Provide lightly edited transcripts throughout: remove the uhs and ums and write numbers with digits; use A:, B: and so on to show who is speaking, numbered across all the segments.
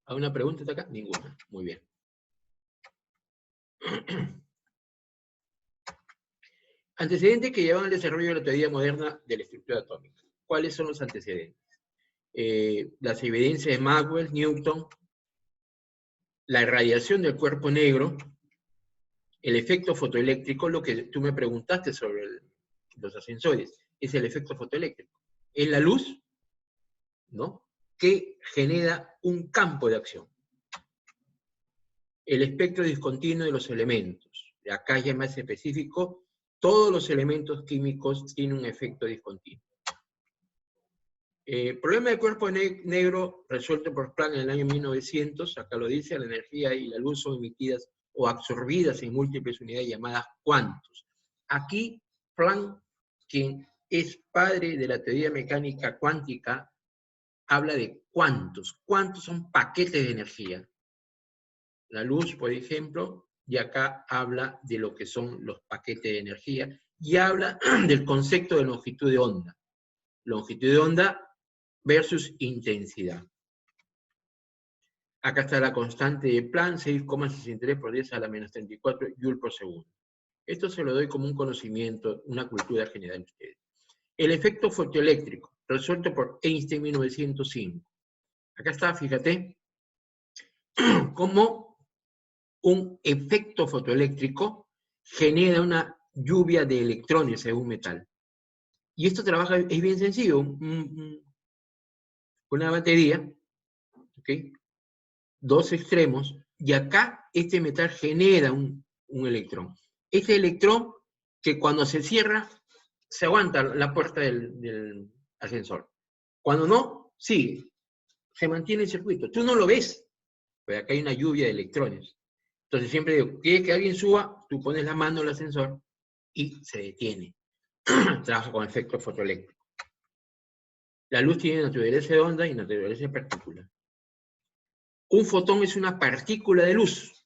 A: ¿Alguna pregunta hasta acá? Ninguna. Muy bien. Antecedentes que llevan al desarrollo de la teoría moderna de la estructura atómica. ¿Cuáles son los antecedentes? Las evidencias de Maxwell, Newton, la irradiación del cuerpo negro, el efecto fotoeléctrico, lo que tú me preguntaste sobre los ascensores, es el efecto fotoeléctrico. Es la luz, ¿no?, que genera un campo de acción. El espectro discontinuo de los elementos. Acá ya más específico, todos los elementos químicos tienen un efecto discontinuo. Problema del cuerpo negro resuelto por Planck en el año 1900, acá lo dice, la energía y la luz son emitidas o absorbidas en múltiples unidades llamadas cuantos. Aquí, Planck, quien es padre de la teoría mecánica cuántica, habla de cuantos. Cuantos son paquetes de energía. La luz, por ejemplo, y acá habla de lo que son los paquetes de energía, y habla del concepto de longitud de onda. Longitud de onda versus intensidad. Acá está la constante de Planck, 6,63 por 10 a la menos 34 Joule por segundo. Esto se lo doy como un conocimiento, una cultura general de ustedes. El efecto fotoeléctrico, resuelto por Einstein en 1905. Acá está, fíjate, cómo un efecto fotoeléctrico genera una lluvia de electrones en un metal. Y esto trabaja, es bien sencillo, una batería, ¿ok?, dos extremos, y acá este metal genera un electrón. Este electrón, que cuando se cierra, se aguanta la puerta del ascensor. Cuando no, sigue. Se mantiene el circuito. Tú no lo ves, pero acá hay una lluvia de electrones. Entonces siempre digo, ¿quieres que alguien suba? Tú pones la mano en el ascensor y se detiene. Trabaja con efecto fotoeléctrico. La luz tiene naturaleza de onda y naturaleza de partícula. Un fotón es una partícula de luz.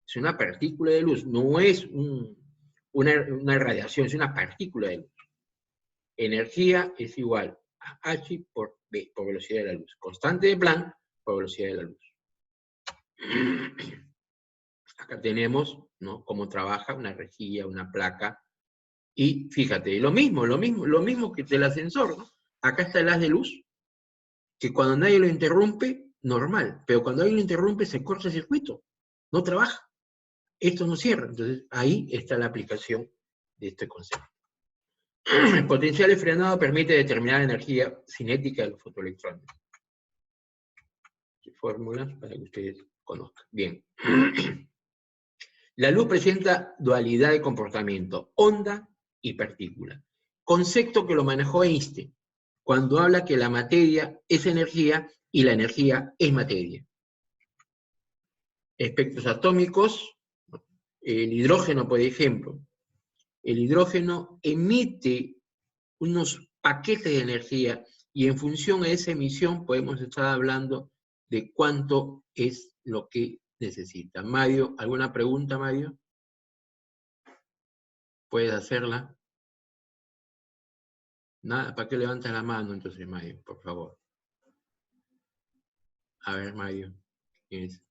A: Es una partícula de luz, no es una radiación, es una partícula de luz. Energía es igual a H por B, por velocidad de la luz. Constante de Planck por velocidad de la luz. Acá tenemos, ¿no?, cómo trabaja una rejilla, una placa. Y fíjate, lo mismo que del ascensor, ¿no? Acá está el haz de luz, que cuando nadie lo interrumpe, normal. Pero cuando alguien lo interrumpe, se corta el circuito. No trabaja. Esto no cierra. Entonces, ahí está la aplicación de este concepto. El potencial de frenado permite determinar la energía cinética de los fotoelectrones. Fórmulas para que ustedes conozcan. Bien. La luz presenta dualidad de comportamiento, onda y partícula. Concepto que lo manejó Einstein, cuando habla que la materia es energía y la energía es materia. Espectros atómicos, el hidrógeno, por ejemplo. El hidrógeno emite unos paquetes de energía y en función a esa emisión podemos estar hablando de cuánto es lo que necesita. Mario, ¿alguna pregunta, Mario? ¿Puedes hacerla? Nada, ¿para qué levantas la mano entonces, Mario? Por favor. A ver, Mario. ¿Quién es?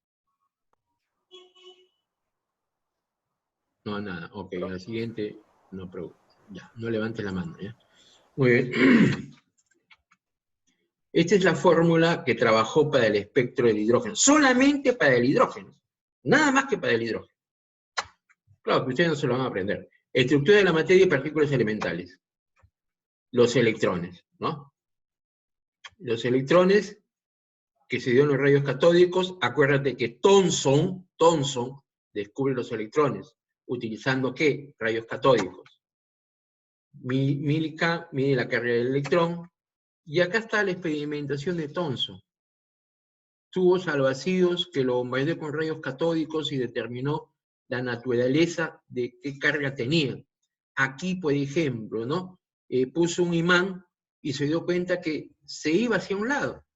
A: No, nada. Ok, la siguiente no pregunta. Ya, no levantes la mano, ¿ya? Muy bien. Esta es la fórmula que trabajó para el espectro del hidrógeno. Solamente para el hidrógeno. Nada más que para el hidrógeno. Claro, que ustedes no se lo van a aprender. Estructura de la materia y partículas elementales. Los electrones, ¿no? Los electrones que se dio en los rayos catódicos, acuérdate que Thomson descubre los electrones, utilizando ¿qué? Rayos catódicos. Millikan mide la carga del electrón, y acá está la experimentación de Thomson. Tubos al vacíos que lo bombardeó con rayos catódicos y determinó la naturaleza de qué carga tenían. Aquí, por ejemplo, ¿no? Puso un imán y se dio cuenta que se iba hacia un lado.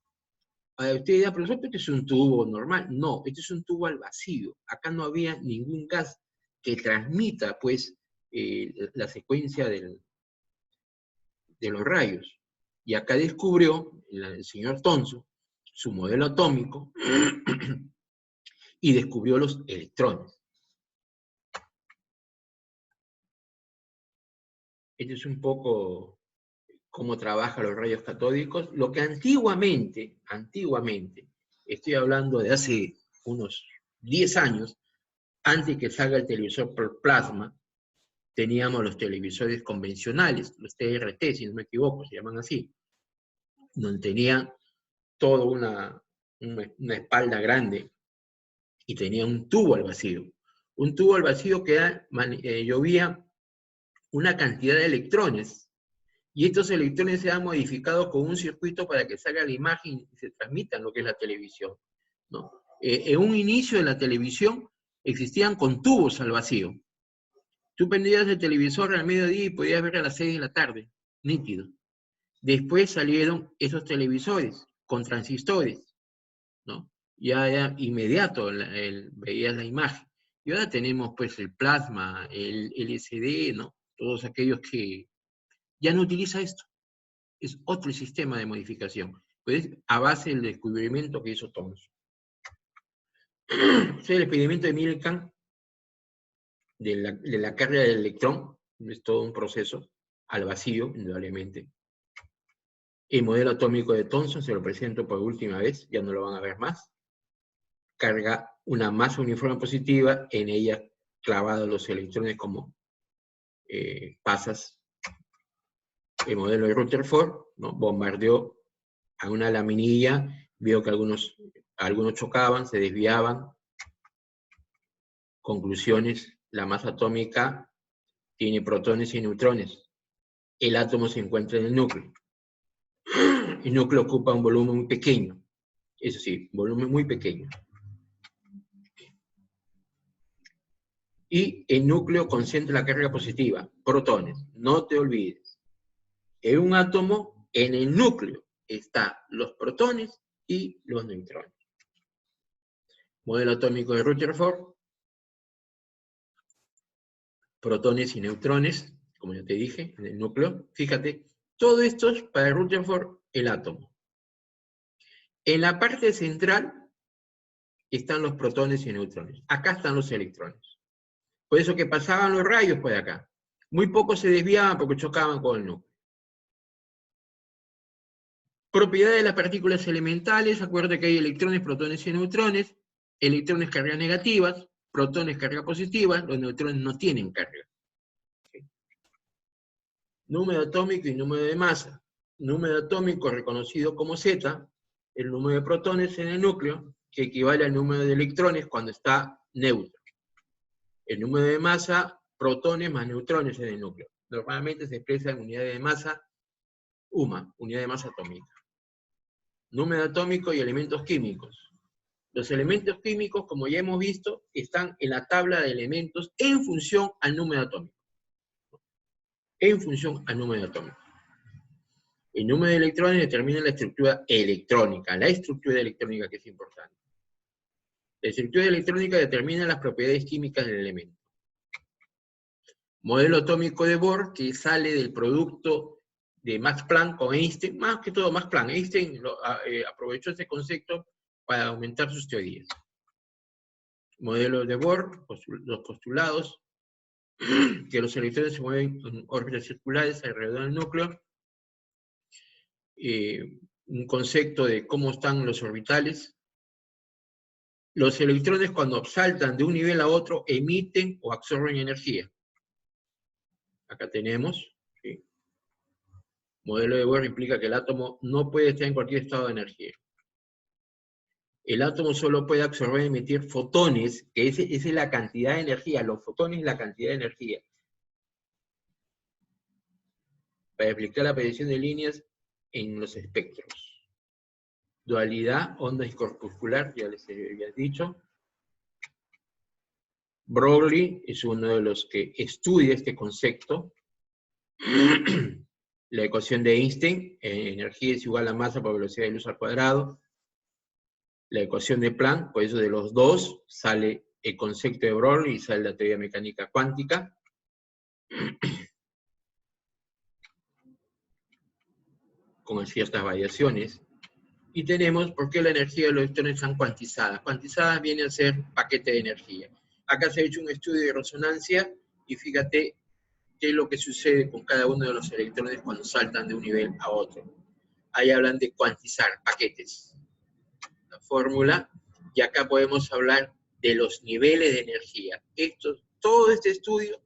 A: Usted dirá, profesor, este es un tubo normal. No, este es un tubo al vacío. Acá no había ningún gas que transmita, pues, la secuencia de los rayos. Y acá descubrió el señor Thomson su modelo atómico y descubrió los electrones. Este es un poco cómo trabajan los rayos catódicos. Lo que antiguamente, estoy hablando de hace unos 10 años, antes que salga el televisor por plasma, teníamos los televisores convencionales, los TRT, si no me equivoco, se llaman así, donde tenían toda una espalda grande y tenía un tubo al vacío. Un tubo al vacío que llovía una cantidad de electrones, y estos electrones se han modificado con un circuito para que salga la imagen y se transmita en lo que es la televisión, ¿no? En un inicio de la televisión existían con tubos al vacío. Tú prendías el televisor al mediodía y podías ver a las 6 de la tarde, nítido. Después salieron esos televisores con transistores, ¿no? Ya inmediato veías la imagen. Y ahora tenemos pues el plasma, el LCD, ¿no? Todos aquellos que ya no utiliza esto. Es otro sistema de modificación. Pues a base del descubrimiento que hizo Thomson. O sea, el experimento de Milkan de la carga del electrón es todo un proceso al vacío, indudablemente. El modelo atómico de Thomson se lo presento por última vez, ya no lo van a ver más. Carga una masa uniforme positiva, en ella clavados los electrones como pasas. El modelo de Rutherford, ¿no? Bombardeó a una laminilla, vio que algunos chocaban, se desviaban. Conclusiones: la masa atómica tiene protones y neutrones. El átomo se encuentra en el núcleo. El núcleo ocupa un volumen muy pequeño. Eso sí, volumen muy pequeño. Y el núcleo concentra la carga positiva, protones. No te olvides. En un átomo, en el núcleo, están los protones y los neutrones. Modelo atómico de Rutherford. Protones y neutrones, como ya te dije, en el núcleo. Fíjate, todo esto es para Rutherford el átomo. En la parte central están los protones y neutrones. Acá están los electrones. Por eso que pasaban los rayos por acá. Muy pocos se desviaban porque chocaban con el núcleo. Propiedades de las partículas elementales. Acuérdate que hay electrones, protones y neutrones. Electrones cargas negativas, protones cargas positivas. Los neutrones no tienen carga. Número atómico y número de masa. Número atómico reconocido como Z, el número de protones en el núcleo, que equivale al número de electrones cuando está neutro. El número de masa, protones más neutrones en el núcleo. Normalmente se expresa en unidad de masa UMA, unidad de masa atómica. Número atómico y elementos químicos. Los elementos químicos, como ya hemos visto, están en la tabla de elementos en función al número atómico. En función al número atómico. El número de electrones determina la estructura electrónica, que es importante. La estructura electrónica determina las propiedades químicas del elemento. Modelo atómico de Bohr, que sale del producto de Max Planck con Einstein, más que todo Max Planck. Einstein aprovechó este concepto para aumentar sus teorías. Modelo de Bohr, los postulados, que los electrones se mueven en órbitas circulares alrededor del núcleo. Un concepto de cómo están los orbitales. Los electrones, cuando saltan de un nivel a otro, emiten o absorben energía. Acá tenemos, ¿sí? Modelo de Bohr implica que el átomo no puede estar en cualquier estado de energía. El átomo solo puede absorber y emitir fotones, que esa es la cantidad de energía. Los fotones es la cantidad de energía. Para explicar la aparición de líneas en los espectros. Dualidad, onda y corpuscular, ya les había dicho. Broglie es uno de los que estudia este concepto. La ecuación de Einstein, energía es igual a masa por velocidad de luz al cuadrado. La ecuación de Planck, por eso de los dos sale el concepto de Broglie y sale la teoría mecánica cuántica. Con ciertas variaciones. Y tenemos por qué la energía de los electrones están cuantizadas. Cuantizadas viene a ser paquete de energía. Acá se ha hecho un estudio de resonancia y fíjate qué es lo que sucede con cada uno de los electrones cuando saltan de un nivel a otro. Ahí hablan de cuantizar paquetes. La fórmula, y acá podemos hablar de los niveles de energía. Todo este estudio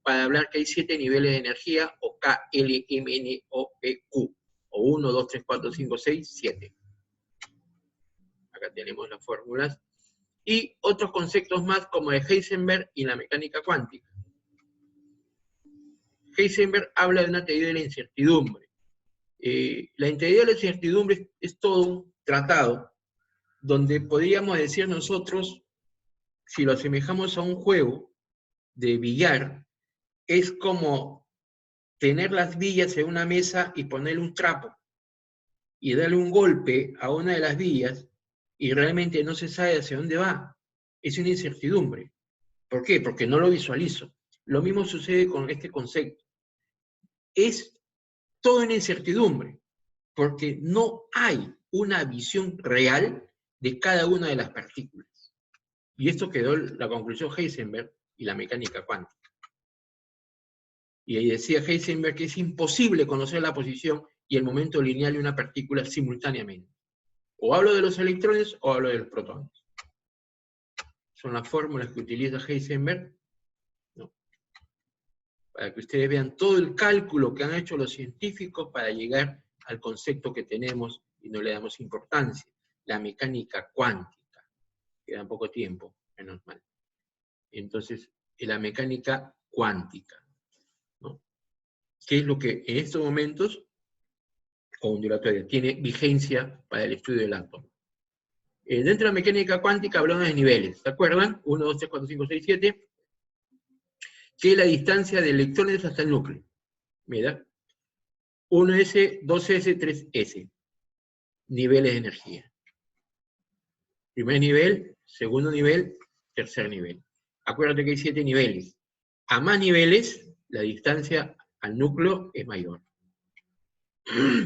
A: para hablar que hay 7 niveles de energía, o K, L, M, N, O, P, Q, o 1, 2, 3, 4, 5, 6, 7. Acá tenemos las fórmulas. Y otros conceptos más como de Heisenberg y la mecánica cuántica. Heisenberg habla de una teoría de la incertidumbre. La teoría de la incertidumbre es todo un tratado donde podríamos decir nosotros, si lo asemejamos a un juego de billar, es como tener las villas en una mesa y ponerle un trapo y darle un golpe a una de las villas y realmente no se sabe hacia dónde va. Es una incertidumbre. ¿Por qué? Porque no lo visualizo. Lo mismo sucede con este concepto. Es toda una incertidumbre, porque no hay una visión real de cada una de las partículas. Y esto quedó la conclusión Heisenberg y la mecánica cuántica. Y ahí decía Heisenberg que es imposible conocer la posición y el momento lineal de una partícula simultáneamente. O hablo de los electrones o hablo de los protones. Son las fórmulas que utiliza Heisenberg, ¿no? Para que ustedes vean todo el cálculo que han hecho los científicos para llegar al concepto que tenemos y no le damos importancia, la mecánica cuántica. Queda poco tiempo, menos mal. Entonces, la mecánica cuántica, ¿no? ¿Qué es lo que en estos momentos, ondulatoria, tiene vigencia para el estudio del átomo? Dentro de la mecánica cuántica hablamos de niveles, ¿se acuerdan? 1, 2, 3, 4, 5, 6, 7. Que es la distancia de electrones hasta el núcleo. Mira, 1S, 2S, 3S. Niveles de energía. Primer nivel, segundo nivel, tercer nivel. Acuérdate que hay 7 niveles. A más niveles, la distancia al núcleo es mayor.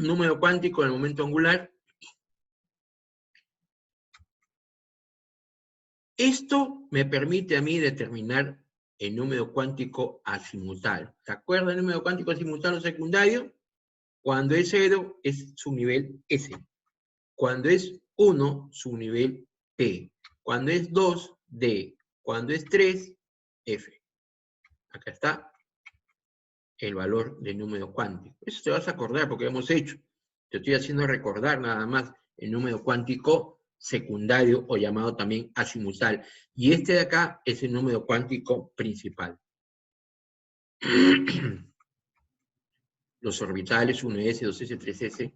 A: Número cuántico en el momento angular. Esto me permite a mí determinar el número cuántico azimutal. ¿Se acuerdan del número cuántico azimutal o secundario? Cuando es 0, es su nivel S. Cuando es 1, su nivel P. Cuando es 2, D. Cuando es 3, F. Acá está el valor del número cuántico. Eso te vas a acordar porque lo hemos hecho. Te estoy haciendo recordar nada más el número cuántico secundario o llamado también azimutal. Y este de acá es el número cuántico principal. Los orbitales, 1s, 2s, 3s.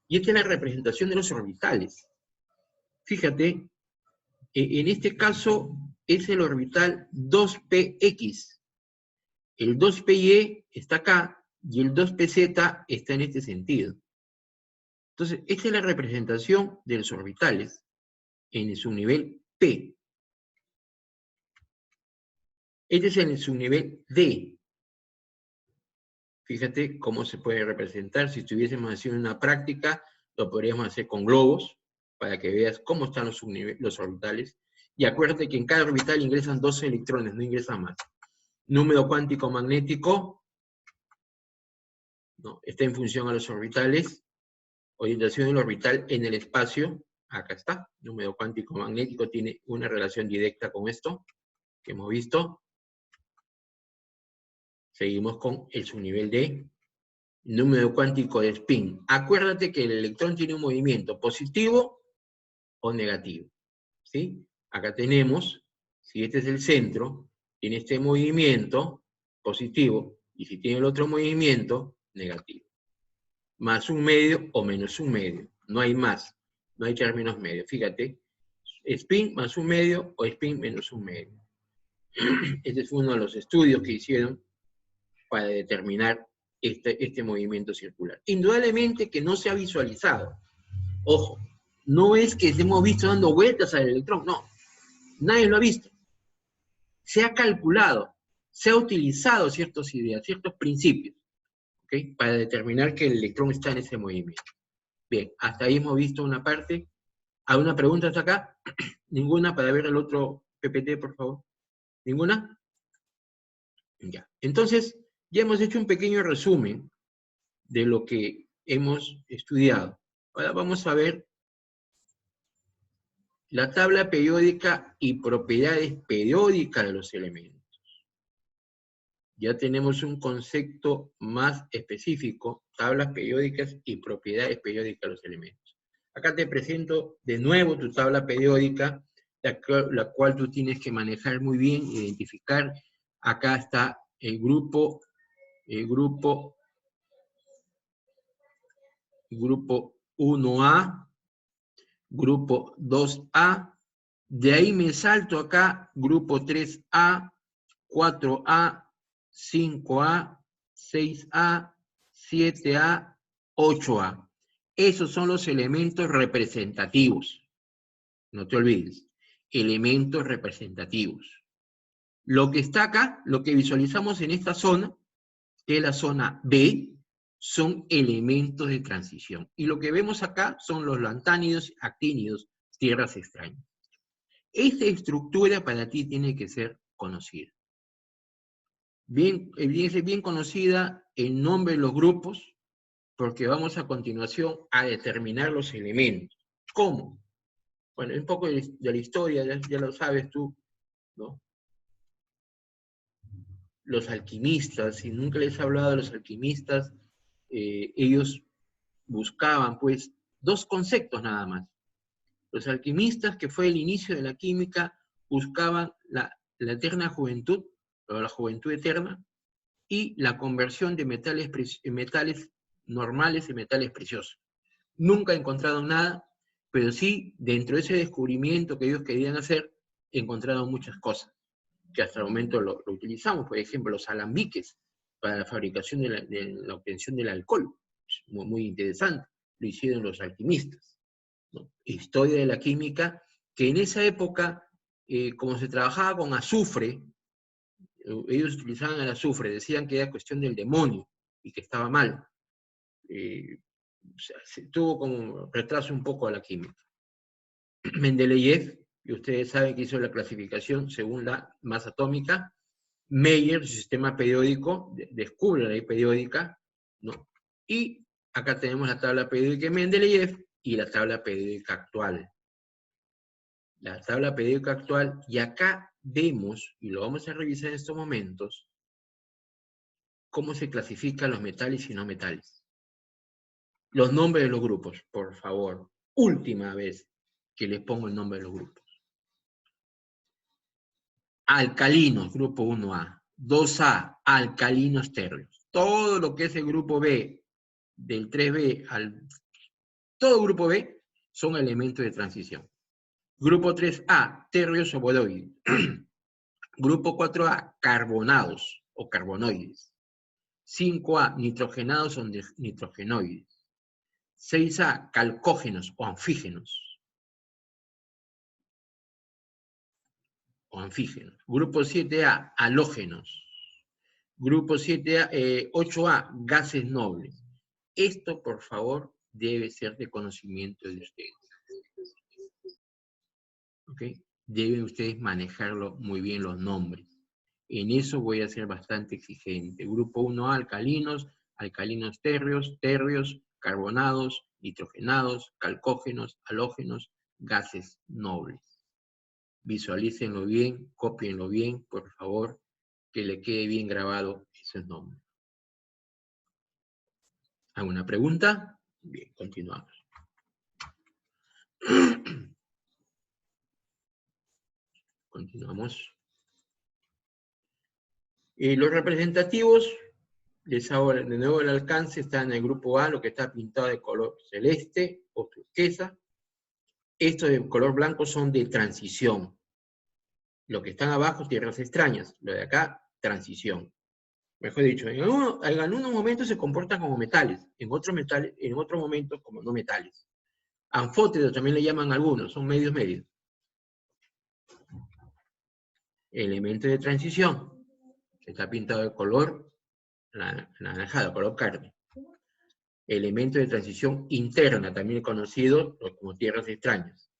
A: Y esta es la representación de los orbitales. Fíjate, en este caso es el orbital 2px. El 2py está acá y el 2pz está en este sentido. Entonces, esta es la representación de los orbitales en su nivel P. Este es en su nivel D. Fíjate cómo se puede representar. Si estuviésemos haciendo una práctica, lo podríamos hacer con globos, para que veas cómo están los orbitales. Y acuérdate que en cada orbital ingresan 12 electrones, no ingresan más. Número cuántico magnético, ¿no? Está en función a los orbitales. Orientación del orbital en el espacio, acá está. Número cuántico magnético tiene una relación directa con esto, que hemos visto. Seguimos con el subnivel D. Número cuántico de spin. Acuérdate que el electrón tiene un movimiento positivo o negativo. ¿Sí? Acá tenemos, si este es el centro, tiene este movimiento positivo, y si tiene el otro movimiento, negativo. Más un medio o menos un medio. No hay más. No hay términos medios. Fíjate, spin más un medio o spin menos un medio. Este es uno de los estudios que hicieron para determinar este movimiento circular. Indudablemente que no se ha visualizado. Ojo, no es que hemos visto dando vueltas al electrón, no. Nadie lo ha visto. Se ha calculado, se ha utilizado ciertas ideas, ciertos principios, ¿okay? Para determinar que el electrón está en ese movimiento. Bien, hasta ahí hemos visto una parte. ¿Alguna pregunta hasta acá? ¿Ninguna? Para ver el otro PPT, por favor. ¿Ninguna? Ya. Entonces, ya hemos hecho un pequeño resumen de lo que hemos estudiado. Ahora vamos a ver la tabla periódica y propiedades periódicas de los elementos. Ya tenemos un concepto más específico, tablas periódicas y propiedades periódicas de los elementos. Acá te presento de nuevo tu tabla periódica, la cual tú tienes que manejar muy bien, identificar. Acá está el grupo 1A, grupo 2A, de ahí me salto acá, grupo 3A, 4A, 5A, 6A, 7A, 8A. Esos son los elementos representativos. No te olvides, elementos representativos. Lo que está acá, lo que visualizamos en esta zona, que es la zona B, son elementos de transición. Y lo que vemos acá son los lantánidos, actínidos, tierras extrañas. Esta estructura para ti tiene que ser conocida. Bien conocida el nombre de los grupos, porque vamos a continuación a determinar los elementos. ¿Cómo? Bueno, un poco de la historia, ya lo sabes tú, ¿no? Los alquimistas, si nunca les he hablado de los alquimistas, ellos buscaban, pues, dos conceptos nada más. Los alquimistas, que fue el inicio de la química, buscaban la eterna juventud, o la juventud eterna, y la conversión de metales normales en metales preciosos. Nunca encontraron nada, pero sí, dentro de ese descubrimiento que ellos querían hacer, encontraron muchas cosas, que hasta el momento lo utilizamos. Por ejemplo, los alambiques para la fabricación de la obtención del alcohol. Muy, muy interesante. Lo hicieron los alquimistas, ¿no? Historia de la química, que en esa época, como se trabajaba con azufre, ellos utilizaban el azufre, decían que era cuestión del demonio y que estaba mal. O sea, tuvo como retraso un poco a la química. Mendeleev, y ustedes saben que hizo la clasificación según la masa atómica. Meyer, su sistema periódico, descubre la ley periódica, ¿no? Y acá tenemos la tabla periódica de Mendeleev y la tabla periódica actual. La tabla periódica actual, y acá vemos, y lo vamos a revisar en estos momentos, cómo se clasifican los metales y no metales. Los nombres de los grupos, por favor. Última vez que les pongo el nombre de los grupos. Alcalinos, grupo 1A. 2A, alcalinos térreos. Todo lo que es el grupo B, del 3B al... Todo grupo B son elementos de transición. Grupo 3A, térreos o boroides. Grupo 4A, carbonados o carbonoides. 5A, nitrogenados o nitrogenoides. 6A, calcógenos o anfígenos. Grupo 7A, halógenos. Grupo 7A, 8A, gases nobles. Esto, por favor, debe ser de conocimiento de ustedes. ¿Ok? Deben ustedes manejarlo muy bien los nombres. En eso voy a ser bastante exigente. Grupo 1A, alcalinos, alcalinos térreos, carbonados, nitrogenados, calcógenos, halógenos, gases nobles. Visualícenlo bien, cópienlo bien, por favor, que le quede bien grabado esos nombres. ¿Alguna pregunta? Bien, continuamos. Continuamos. Los representativos, les hago de nuevo el alcance, está en el grupo A, lo que está pintado de color celeste o turquesa. Estos de color blanco son de transición. Lo que están abajo, tierras extrañas. Lo de acá, transición. Mejor dicho, en algunos momentos se comportan como metales, en otros momentos como no metales. Anfóteros también le llaman algunos, son medios. Elemento de transición. Está pintado de color anaranjado, color carne. Elementos de transición interna, también conocidos como tierras extrañas.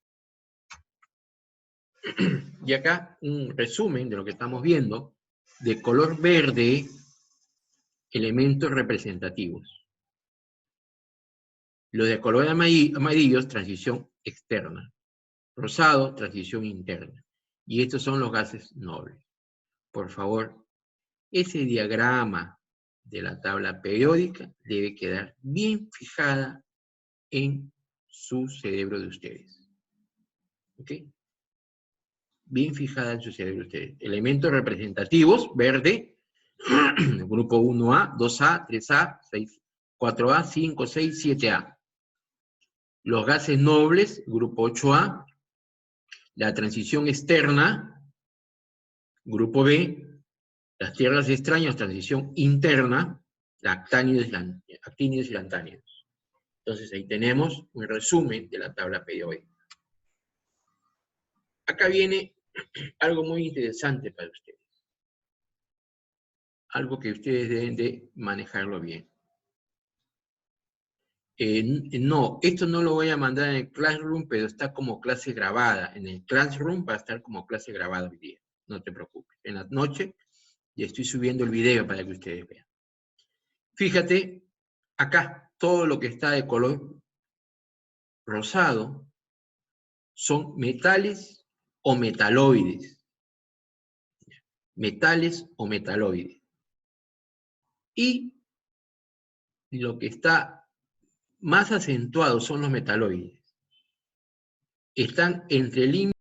A: Y acá un resumen de lo que estamos viendo. De color verde, elementos representativos. Los de color amarillo, transición externa. Rosado, transición interna. Y estos son los gases nobles. Por favor, ese diagrama de la tabla periódica debe quedar bien fijada en su cerebro de ustedes. ¿Ok? Bien fijada en su cerebro de ustedes. Elementos representativos, verde, grupo 1A, 2A, 3A, 6, 4A, 5, 6, 7A. Los gases nobles, grupo 8A. La transición externa, grupo B. Las tierras extrañas, transición interna, actínidos y lantánidos. Entonces ahí tenemos un resumen de la tabla periódica. Acá viene algo muy interesante para ustedes. Algo que ustedes deben de manejarlo bien. No, esto no lo voy a mandar en el Classroom, pero está como clase grabada. En el Classroom va a estar como clase grabada hoy día. No te preocupes. En la noche ya estoy subiendo el video para que ustedes vean. Fíjate, acá todo lo que está de color rosado son metales o metaloides. Metales o metaloides. Y lo que está más acentuado son los metaloides. Están entre líneas